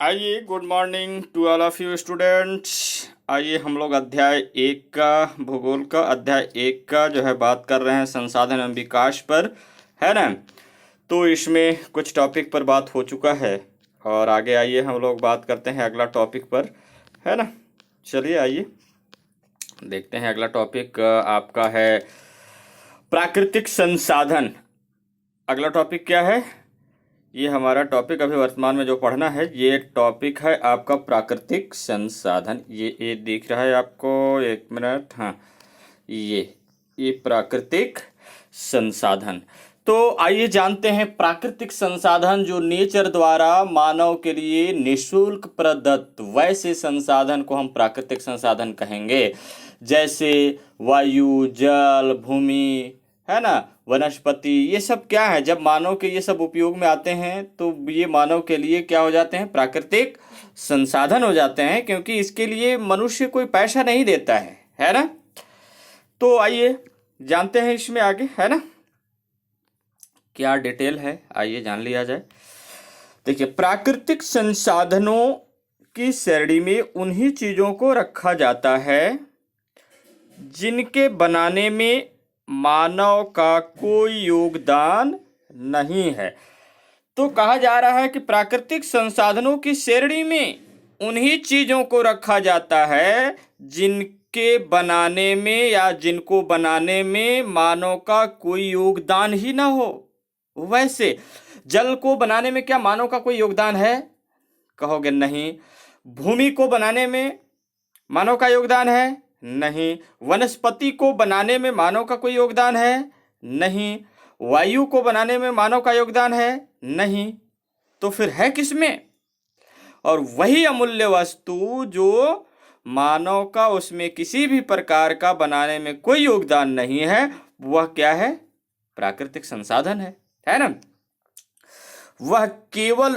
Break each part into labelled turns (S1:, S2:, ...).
S1: आइए, good morning to all of you students. आइए हम लोग अध्याय 1 का भूगोल का अध्याय 1 का जो है बात कर रहे हैं संसाधन एवं विकास पर, है ना। तो इसमें कुछ टॉपिक पर बात हो चुका है और आगे आइए हम लोग बात करते हैं अगला टॉपिक पर, है ना। चलिए आइए देखते हैं अगला टॉपिक आपका है प्राकृतिक संसाधन। अगला टॉपिक क्या है? ये हमारा टॉपिक अभी वर्तमान में जो पढ़ना है ये टॉपिक है आपका प्राकृतिक संसाधन। ये दिख रहा है आपको, एक मिनट, हाँ, ये प्राकृतिक संसाधन। तो आइए जानते हैं प्राकृतिक संसाधन जो नेचर द्वारा मानव के लिए निःशुल्क प्रदत्त वैसे संसाधन को हम प्राकृतिक संसाधन कहेंगे, जैसे वायु, जल, भूमि, है ना, वनस्पति। ये सब क्या है? जब मानव के ये सब उपयोग में आते हैं तो ये मानव के लिए क्या हो जाते हैं? प्राकृतिक संसाधन हो जाते हैं, क्योंकि इसके लिए मनुष्य कोई पैसा नहीं देता है ना। तो आइए जानते हैं इसमें आगे, है ना, क्या डिटेल है, आइए जान लिया जाए। देखिए, प्राकृतिक संसाधनों की श्रेणी में उन्हीं चीजों को रखा जाता है जिनके बनाने में मानव का कोई योगदान नहीं है। तो कहा जा रहा है कि प्राकृतिक संसाधनों की श्रेणी में उन्हीं चीजों को रखा जाता है जिनके बनाने में या जिनको बनाने में मानव का कोई योगदान ही ना हो। वैसे जल को बनाने में क्या मानव का कोई योगदान है? कहोगे नहीं। भूमि को बनाने में मानव का योगदान है? नहीं। वनस्पति को बनाने में मानव का कोई योगदान है? नहीं। वायु को बनाने में मानव का योगदान है? नहीं। तो फिर है किसमें? और वही अमूल्य वस्तु जो मानव का उसमें किसी भी प्रकार का बनाने में कोई योगदान नहीं है, वह क्या है? प्राकृतिक संसाधन है ना। वह केवल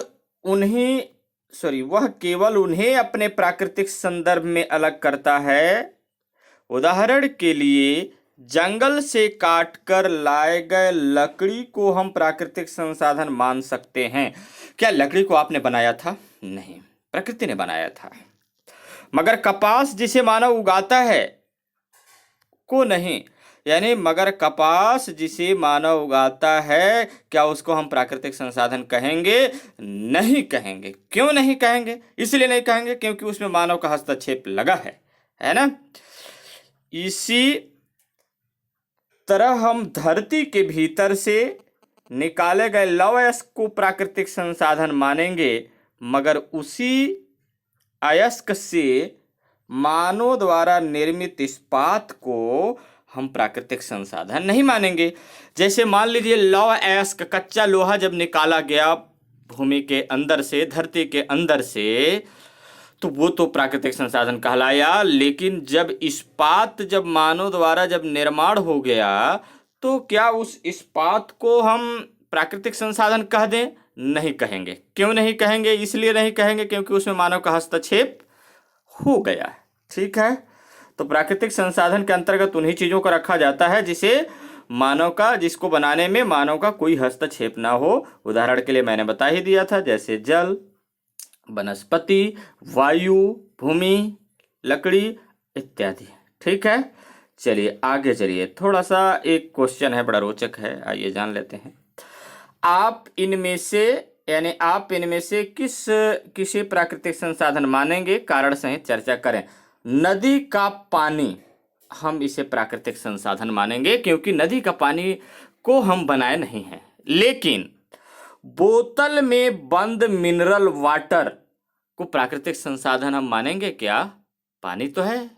S1: उन्हें अपने प्राकृतिक संदर्भ में अलग करता है। उदाहरण के लिए जंगल से काटकर लाए गए लकड़ी को हम प्राकृतिक संसाधन मान सकते हैं। क्या लकड़ी को आपने बनाया था? नहीं, प्रकृति ने बनाया था। मगर कपास जिसे मानव उगाता है को नहीं, यानी मगर कपास जिसे मानव उगाता है, क्या उसको हम प्राकृतिक संसाधन कहेंगे? नहीं कहेंगे। क्यों नहीं कहेंगे? इसलिए नहीं कहेंगे क्योंकि उसमें मानव का हस्तक्षेप लगा है ना। इसी तरह हम धरती के भीतर से निकाले गए लौह अयस्क को प्राकृतिक संसाधन मानेंगे, मगर उसी अयस्क से मानव द्वारा निर्मित इस्पात को हम प्राकृतिक संसाधन नहीं मानेंगे। जैसे मान लीजिए लौह अयस्क, कच्चा लोहा जब निकाला गया भूमि के अंदर से, धरती के अंदर से, तो वो तो प्राकृतिक संसाधन कहलाया। लेकिन जब इस्पात जब मानव द्वारा जब निर्माण हो गया, तो क्या उस इस्पात को हम प्राकृतिक संसाधन कह दें? नहीं कहेंगे। क्यों नहीं कहेंगे? इसलिए नहीं कहेंगे क्योंकि उसमें मानव का हस्तक्षेप हो गया है। ठीक है। तो प्राकृतिक संसाधन के अंतर्गत उन्हीं चीजों को रखा जाता है जिसको बनाने में मानव का कोई हस्तक्षेप ना हो। उदाहरण के लिए मैंने बता ही दिया था, जैसे जल, वनस्पति, वायु, भूमि, लकड़ी इत्यादि। ठीक है। चलिए आगे चलिए, थोड़ा सा एक क्वेश्चन है, बड़ा रोचक है, आइए जान लेते हैं। आप इनमें से किसे प्राकृतिक संसाधन मानेंगे? कारण सहित चर्चा करें। नदी का पानी हम इसे प्राकृतिक संसाधन मानेंगे क्योंकि नदी का पानी को हम बनाए नहीं हैं। लेकिन बोतल में बंद मिनरल वाटर को प्राकृतिक संसाधन हम मानेंगे क्या? पानी तो है,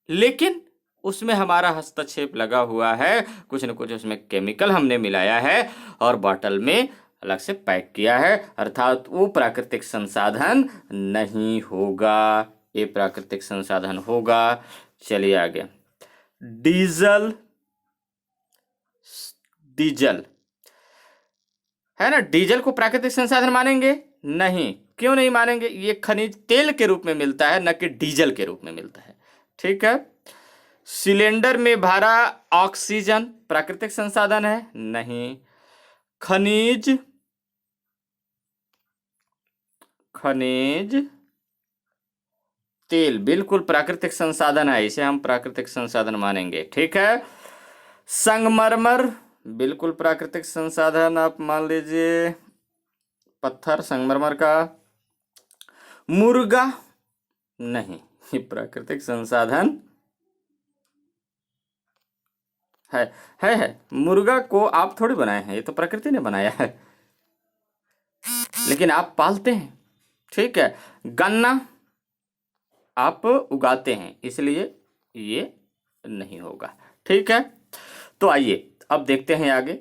S1: लेकिन उसमें हमारा हस्तक्षेप लगा हुआ है, कुछ न कुछ उसमें केमिकल हमने मिलाया है और बोतल में अलग से पैक किया है, अर्थात वो प्राकृतिक संसाधन नहीं होगा, ये प्राकृतिक संसाधन होगा। चलिए आगे। डीजल है ना, डीजल को प्राकृतिक संसाधन मानेंगे? नहीं। क्यों नहीं मानेंगे? ये खनिज तेल के रूप में मिलता है, न कि डीजल के रूप में मिलता है। ठीक है। सिलेंडर में भरा ऑक्सीजन प्राकृतिक संसाधन है? नहीं। खनिज खनिज तेल बिल्कुल प्राकृतिक संसाधन है, इसे हम प्राकृतिक संसाधन मानेंगे। ठीक है। संगमरमर बिल्कुल प्राकृतिक संसाधन, आप मान लीजिए पत्थर संगमरमर का। मुर्गा नहीं, ये प्राकृतिक संसाधन है। मुर्गा को आप थोड़ी बनाए हैं, ये तो प्रकृति ने बनाया है, लेकिन आप पालते हैं। ठीक है। गन्ना आप उगाते हैं, इसलिए ये नहीं होगा। ठीक है। तो आइए अब देखते हैं आगे।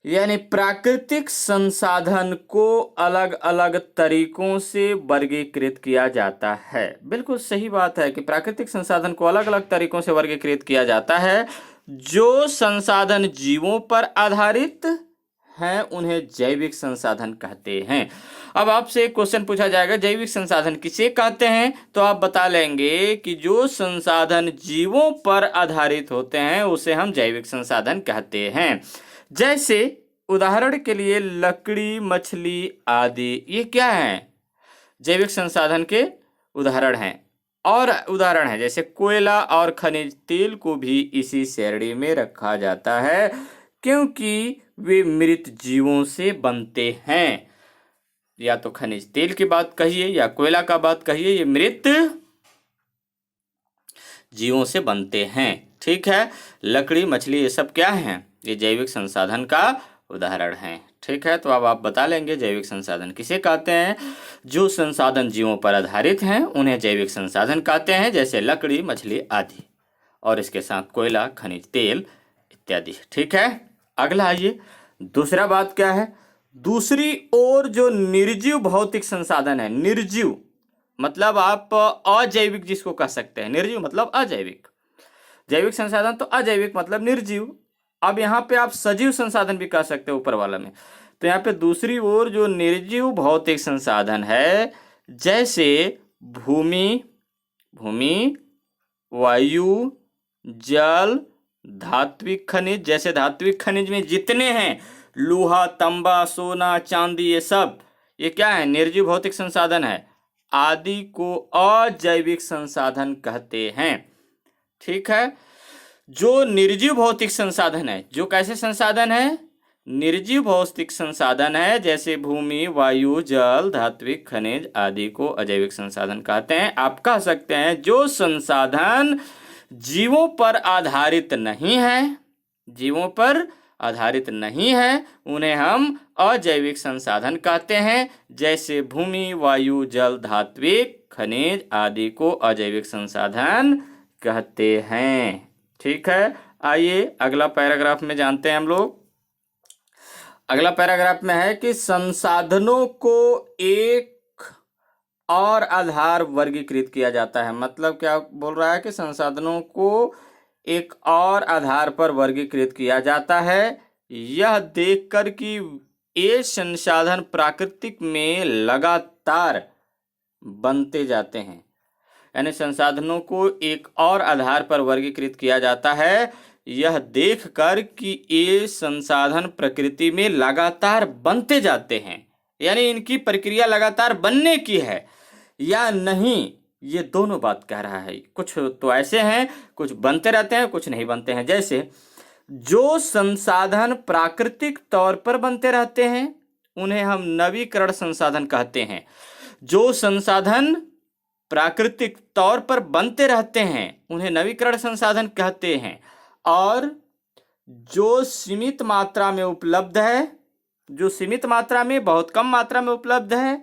S1: यानी प्राकृतिक संसाधन को अलग अलग तरीकों से वर्गीकृत किया जाता है। बिल्कुल सही बात है कि प्राकृतिक संसाधन को अलग अलग तरीकों से वर्गीकृत किया जाता है। जो संसाधन जीवों पर आधारित हैं उन्हें जैविक संसाधन कहते हैं। अब आपसे एक क्वेश्चन पूछा जाएगा, जैविक संसाधन किसे कहते हैं? तो आप बता लेंगे कि जो संसाधन जीवों पर आधारित होते हैं उसे हम जैविक संसाधन कहते हैं। जैसे उदाहरण के लिए लकड़ी, मछली आदि, ये क्या है? जैविक संसाधन के उदाहरण हैं। और उदाहरण है जैसे कोयला और खनिज तेल को भी इसी श्रेणी में रखा जाता है, क्योंकि वे मृत जीवों से बनते हैं। या तो खनिज तेल की बात कहिए या कोयला का बात कहिए, ये मृत जीवों से बनते हैं। ठीक है। लकड़ी, मछली, ये सब क्या हैं? ये जैविक संसाधन का उदाहरण हैं। ठीक है। तो अब आप बता लेंगे जैविक संसाधन किसे कहते हैं। जो संसाधन जीवों पर आधारित हैं उन्हें जैविक संसाधन कहते हैं, जैसे लकड़ी, मछली आदि, और इसके साथ कोयला, खनिज तेल इत्यादि। ठीक है। अगला आइए, दूसरा बात क्या है? दूसरी ओर जो निर्जीव भौतिक संसाधन है, निर्जीव मतलब आप अजैविक जिसको कह सकते हैं, निर्जीव मतलब अजैविक, जैविक संसाधन तो अजैविक मतलब निर्जीव। अब यहाँ पे आप सजीव संसाधन भी कह सकते हो ऊपर वाला में। तो यहाँ पे दूसरी ओर जो निर्जीव भौतिक संसाधन है, जैसे भूमि, वायु, जल, धात्विक खनिज, जैसे धात्विक खनिज में जितने हैं, लोहा, तांबा, सोना, चांदी, ये सब ये क्या है? निर्जीव भौतिक संसाधन है। आदि को अजैविक संसाधन कहते हैं। ठीक है। जो निर्जीव भौतिक संसाधन है, जो कैसे संसाधन है? निर्जीव भौतिक संसाधन है, जैसे भूमि, वायु, जल, धात्विक खनिज आदि को अजैविक संसाधन कहते हैं। आप कह सकते हैं जो संसाधन जीवों पर आधारित नहीं है, जीवों पर आधारित नहीं है, उन्हें हम अजैविक संसाधन कहते हैं। जैसे भूमि, वायु, जल, धात्विक खनिज आदि को अजैविक संसाधन कहते हैं। ठीक है। आइए अगला पैराग्राफ में जानते हैं हम लोग। अगला पैराग्राफ में है कि संसाधनों को एक और आधार वर्गीकृत किया जाता है। मतलब क्या बोल रहा है कि संसाधनों को एक और आधार पर वर्गीकृत किया जाता है, यह देखकर कि ये संसाधन प्राकृतिक में लगातार बनते जाते हैं। यानी संसाधनों को एक और आधार पर वर्गीकृत किया जाता है, यह देखकर कि ये संसाधन प्रकृति में लगातार बनते जाते हैं, यानी इनकी प्रक्रिया लगातार बनने की है या नहीं, ये दोनों बात कह रहा है। कुछ तो ऐसे हैं, कुछ बनते रहते हैं, कुछ नहीं बनते हैं। जैसे जो संसाधन प्राकृतिक तौर पर बनते रहते हैं उन्हें हम नवीकरण संसाधन कहते हैं। जो संसाधन प्राकृतिक तौर पर बनते रहते हैं उन्हें नवीकरण संसाधन कहते हैं। और जो सीमित मात्रा में उपलब्ध है, जो सीमित मात्रा में, बहुत कम मात्रा में उपलब्ध है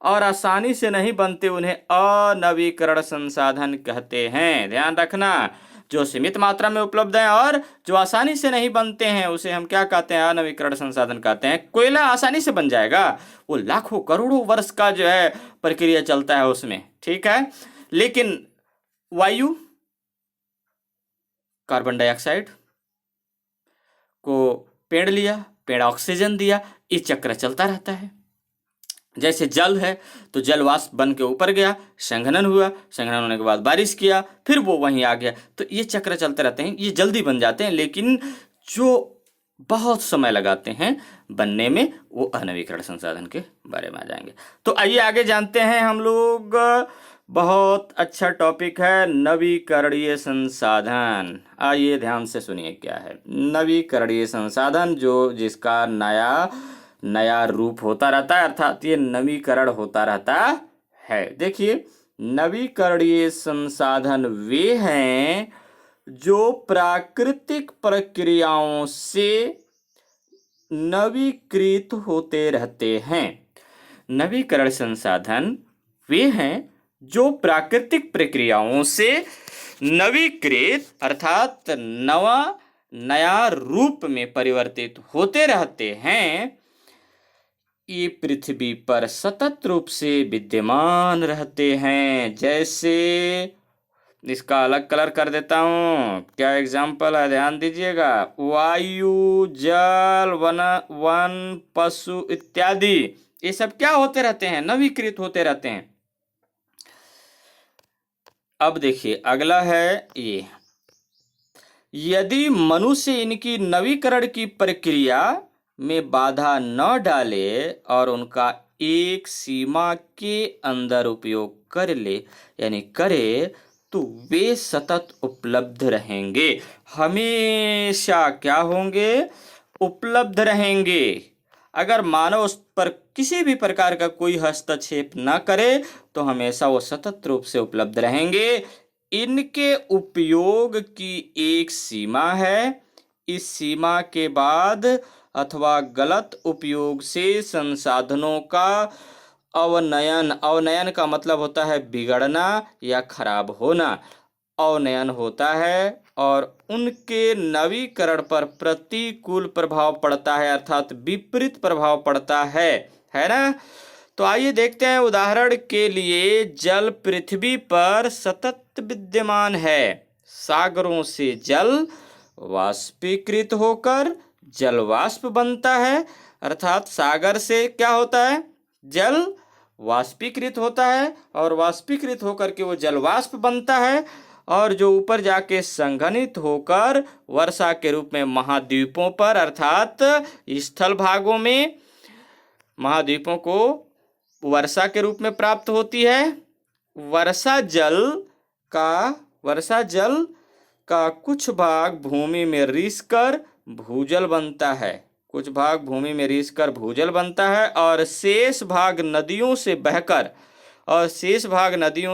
S1: और आसानी से नहीं बनते, उन्हें अनवीकरण संसाधन कहते हैं। ध्यान रखना, जो सीमित मात्रा में उपलब्ध है और जो आसानी से नहीं बनते हैं उसे हम क्या कहते हैं? अनवीकरण संसाधन कहते हैं। कोयला आसानी से बन जाएगा, वो लाखों करोड़ों वर्ष का जो है प्रक्रिया चलता है उसमें। ठीक है। लेकिन वायु, कार्बन डाइऑक्साइड को पेड़ लिया, पेड़ ऑक्सीजन दिया, ये चक्र चलता रहता है। जैसे जल है तो जल वाष्प बन के ऊपर गया, संघनन हुआ, संघनन होने के बाद बारिश किया, फिर वो वहीं आ गया। तो ये चक्र चलते रहते हैं, ये जल्दी बन जाते हैं। लेकिन जो बहुत समय लगाते हैं बनने में, वो अनवीकरण संसाधन के बारे में आ जाएंगे। तो आइए आगे जानते हैं हम लोग। बहुत अच्छा टॉपिक है नवीकरणीय संसाधन। आइए ध्यान से सुनिए क्या है नवीकरणीय संसाधन, जो जिसका नया नया रूप होता रहता है, अर्थात ये नवीकरण होता रहता है। देखिए, नवीकरणीय संसाधन वे हैं जो प्राकृतिक प्रक्रियाओं से नवीकृत होते रहते हैं। नवीकरण संसाधन वे हैं जो प्राकृतिक प्रक्रियाओं से नवीकृत अर्थात नया रूप में परिवर्तित होते रहते हैं। ये पृथ्वी पर सतत रूप से विद्यमान रहते हैं। जैसे इसका अलग कलर कर देता हूँ, क्या एग्जाम्पल है, ध्यान दीजिएगा। वायु, जल, वन, पशु इत्यादि, ये सब क्या होते रहते हैं, नवीकृत होते रहते हैं। अब देखिए अगला है ये, यदि मनुष्य इनकी नवीकरण की प्रक्रिया में बाधा न डाले और उनका एक सीमा के अंदर उपयोग कर ले, यानी करे, तो वे सतत उपलब्ध रहेंगे। हमेशा क्या होंगे, उपलब्ध रहेंगे। अगर मानव उस पर किसी भी प्रकार का कोई हस्तक्षेप न करे तो हमेशा वो सतत रूप से उपलब्ध रहेंगे। इनके उपयोग की एक सीमा है। इस सीमा के बाद अथवा गलत उपयोग से संसाधनों का अवनयन का मतलब होता है बिगड़ना या खराब होना, अवनयन होता है और उनके नवीकरण पर प्रतिकूल प्रभाव पड़ता है, अर्थात विपरीत प्रभाव पड़ता है ना। तो आइए देखते हैं, उदाहरण के लिए जल पृथ्वी पर सतत विद्यमान है। सागरों से जल वाष्पीकृत होकर जल वाष्प बनता है, अर्थात सागर से क्या होता है, जल वाष्पीकृत होता है और वाष्पीकृत होकर के वो जल वाष्प बनता है और जो ऊपर जाके संघनित होकर वर्षा के रूप में महाद्वीपों पर अर्थात स्थल भागों में महाद्वीपों को वर्षा के रूप में प्राप्त होती है। वर्षा जल का कुछ भाग भूमि में रिसकर भूजल बनता है, कुछ भाग भूमि में रिसकर भूजल बनता है और शेष भाग नदियों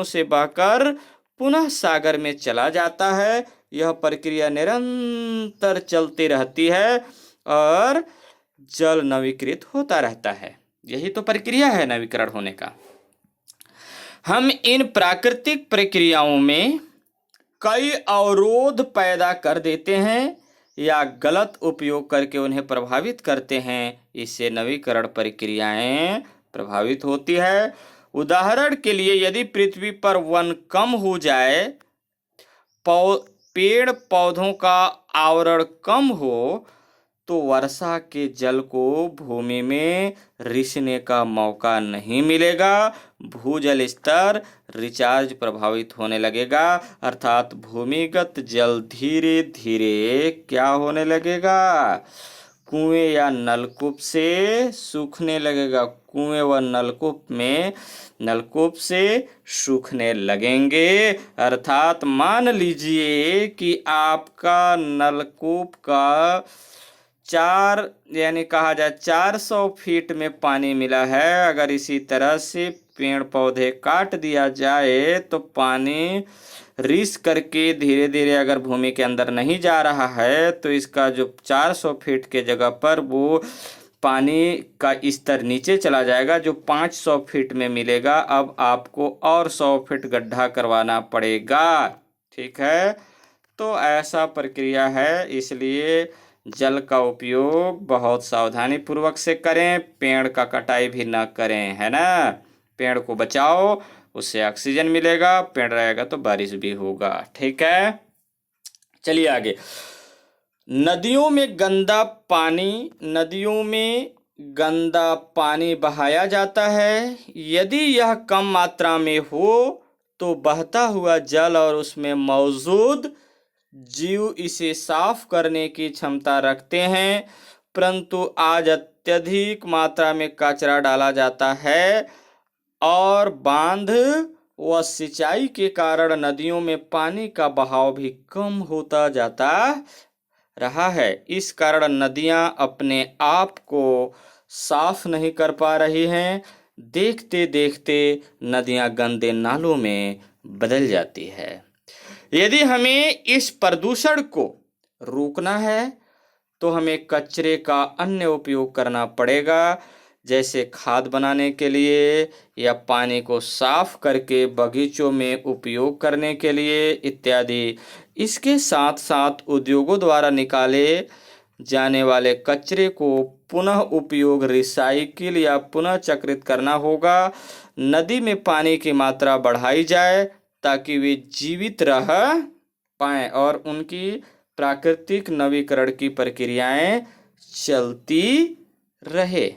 S1: से बहकर पुनः सागर में चला जाता है। यह प्रक्रिया निरंतर चलती रहती है और जल नवीकृत होता रहता है। यही तो प्रक्रिया है नवीकरण होने का। हम इन प्राकृतिक प्रक्रियाओं में कई अवरोध पैदा कर देते हैं या गलत उपयोग करके उन्हें प्रभावित करते हैं। इससे नवीकरण प्रक्रियाएं प्रभावित होती है। उदाहरण के लिए यदि पृथ्वी पर वन कम हो जाए, पेड़ पौधों का आवरण कम हो, तो वर्षा के जल को भूमि में रिसने का मौका नहीं मिलेगा। भूजल स्तर रिचार्ज प्रभावित होने लगेगा, अर्थात भूमिगत जल धीरे धीरे क्या होने लगेगा, कुएं या नलकूप से सूखने लगेगा। कुएं व नलकूप से सूखने लगेंगे। अर्थात मान लीजिए कि आपका नलकूप का 400 फीट में पानी मिला है। अगर इसी तरह से पेड़ पौधे काट दिया जाए तो पानी रिस करके धीरे धीरे अगर भूमि के अंदर नहीं जा रहा है तो इसका जो 400 फीट के जगह पर वो पानी का स्तर नीचे चला जाएगा, जो 500 फीट में मिलेगा। अब आपको और 100 फीट गड्ढा करवाना पड़ेगा। ठीक है, तो ऐसा प्रक्रिया है। इसलिए जल का उपयोग बहुत सावधानी पूर्वक से करें, पेड़ का कटाई भी ना करें, है ना। पेड़ को बचाओ, उससे ऑक्सीजन मिलेगा, पेड़ रहेगा तो बारिश भी होगा। ठीक है, चलिए आगे। नदियों में गंदा पानी बहाया जाता है। यदि यह कम मात्रा में हो तो बहता हुआ जल और उसमें मौजूद जीव इसे साफ करने की क्षमता रखते हैं, परंतु आज अत्यधिक मात्रा में कचरा डाला जाता है और बांध व सिंचाई के कारण नदियों में पानी का बहाव भी कम होता जाता रहा है। इस कारण नदियां अपने आप को साफ नहीं कर पा रही हैं। देखते देखते नदियां गंदे नालों में बदल जाती है। यदि हमें इस प्रदूषण को रोकना है तो हमें कचरे का अन्य उपयोग करना पड़ेगा, जैसे खाद बनाने के लिए या पानी को साफ करके बगीचों में उपयोग करने के लिए इत्यादि। इसके साथ साथ उद्योगों द्वारा निकाले जाने वाले कचरे को पुनः उपयोग, रिसाइकिल या पुनः चक्रित करना होगा। नदी में पानी की मात्रा बढ़ाई जाए ताकि वे जीवित रह पाएं और उनकी प्राकृतिक नवीकरण की प्रक्रियाएं चलती रहे।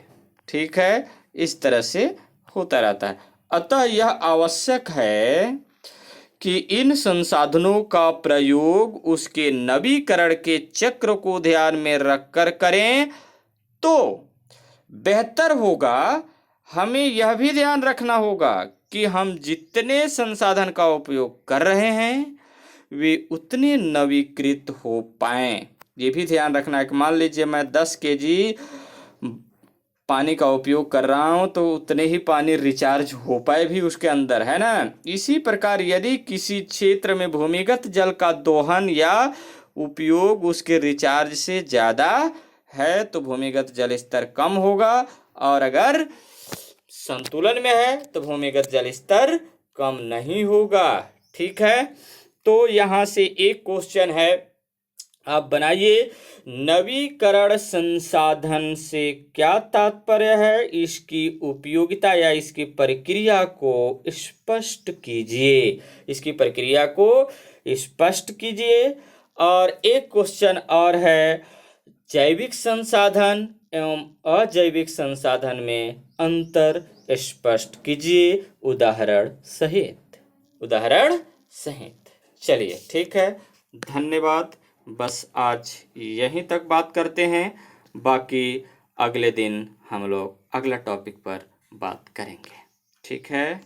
S1: ठीक है, इस तरह से होता रहता है। अतः यह आवश्यक है कि इन संसाधनों का प्रयोग उसके नवीकरण के चक्र को ध्यान में रखकर करें तो बेहतर होगा। हमें यह भी ध्यान रखना होगा कि हम जितने संसाधन का उपयोग कर रहे हैं वे उतने नवीकृत हो पाएं। ये भी ध्यान रखना है कि मान लीजिए मैं 10 केजी पानी का उपयोग कर रहा हूं तो उतने ही पानी रिचार्ज हो पाए भी उसके अंदर, है ना। इसी प्रकार यदि किसी क्षेत्र में भूमिगत जल का दोहन या उपयोग उसके रिचार्ज से ज़्यादा है तो भूमिगत जल स्तर कम होगा, और अगर संतुलन में है तो भूमिगत जल स्तर कम नहीं होगा। ठीक है, तो यहाँ से एक क्वेश्चन है, आप बनाइए। नवीकरण संसाधन से क्या तात्पर्य है, इसकी उपयोगिता या इसकी प्रक्रिया को स्पष्ट कीजिए। इसकी प्रक्रिया को स्पष्ट कीजिए। और एक क्वेश्चन और है, जैविक संसाधन एवं अजैविक संसाधन में अंतर स्पष्ट कीजिए उदाहरण सहित। उदाहरण सहित। चलिए ठीक है, धन्यवाद। बस आज यहीं तक बात करते हैं, बाकी अगले दिन हम लोग अगला टॉपिक पर बात करेंगे। ठीक है।